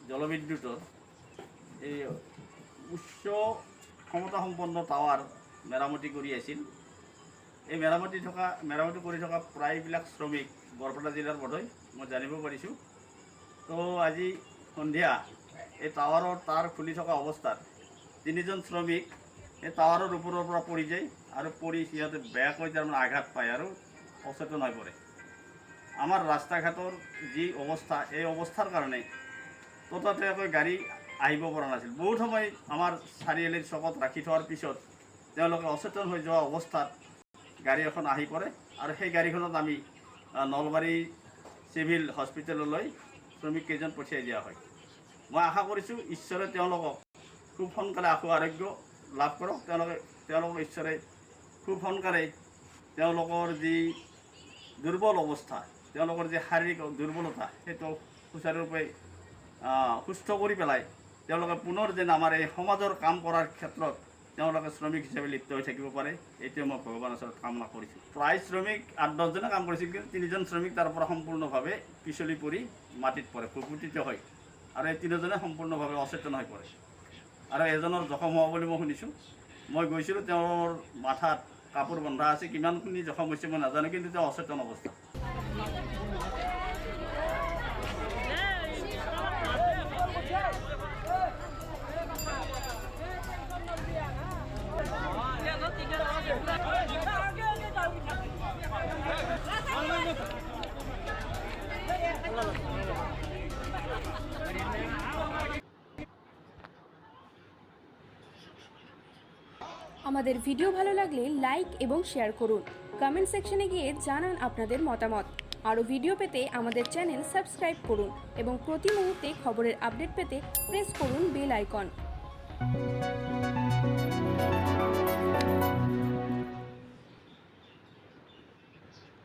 জলবিদ্যুতৰ এই উচ্চ ক্ষমতা সম্পন্ন টাৱাৰ মেৰামতি কৰি আছিল। এই মেৰামতি কৰি থকা প্ৰায়বিলাক শ্ৰমিক বৰপেটা জিলাৰ বধই মই জানিব পাৰিছোঁ। তো আজি সন্ধিয়া এই টাৱাৰৰ তাঁৰ খুলি থকা অৱস্থাত 3জন শ্ৰমিক এই টাৱাৰৰ ওপৰৰ পৰা পৰি যায় আৰু পৰি সিহঁতে বেয়াকৈ তাৰমানে আঘাত পায় আৰু অচেতন হৈ পৰে। আমাৰ ৰাস্তা ঘাটৰ যি অৱস্থা, এই অৱস্থাৰ কাৰণে ততাতৈয়াকৈ গাড়ী আহিব পৰা নাছিল। বহুত সময় আমাৰ চাৰিআলিৰ চকত ৰাখি থোৱাৰ পিছত তেওঁলোকে অচেতন হৈ যোৱা অৱস্থাত গাড়ী এখন আহি পৰে আৰু সেই গাড়ীখনত আমি নলবাৰী চিভিল হস্পিটেললৈ শ্ৰমিককেইজন পঠিয়াই দিয়া হয়। মই আশা কৰিছোঁ ঈশ্বৰে তেওঁলোকক খুব সোনকালে আশু আৰোগ্য লাভ কৰক। তেওঁলোকক ঈশ্বৰে খুব সোনকালে তেওঁলোকৰ যি দুৰ্বল অৱস্থা, তেওঁলোকৰ যি শাৰীৰিক দুৰ্বলতা, সেইটো সুচাৰুৰূপে সুস্থ কৰি পেলাই তেওঁলোকে পুনৰ যেন আমাৰ এই সমাজৰ কাম কৰাৰ ক্ষেত্ৰত তেওঁলোকে শ্ৰমিক হিচাপে লিপ্ত হৈ থাকিব পাৰে, এইটোৱে মই ভগৱানৰ ওচৰত কামনা কৰিছোঁ। প্ৰায় শ্ৰমিক 8-10জনে কাম কৰিছিল, কিন্তু 3জন শ্ৰমিক তাৰ পৰা সম্পূৰ্ণভাৱে পিছলি পৰি মাটিত পৰে, ভূপতিত হয় আৰু এই 3জনে সম্পূৰ্ণভাৱে অচেতন হৈ পৰে আৰু এজনৰ জখম হোৱা বুলি মই শুনিছোঁ। মই গৈছিলোঁ, তেওঁৰ মাথাত কাপোৰ বন্ধা আছে, কিমানখিনি জখম হৈছে মই নাজানো, কিন্তু তেওঁ অচেতন অৱস্থা। আমাদের ভিডিও ভালো লাগলে লাইক এবং শেয়ার করুন। কমেন্ট সেকশনে গিয়ে জানান আপনাদের মতামত। আরও ভিডিও পেতে আমাদের চ্যানেল সাবস্ক্রাইব করুন এবং প্রতি মুহূর্তে খবরের আপডেট পেতে প্রেস করুন বেল আইকন।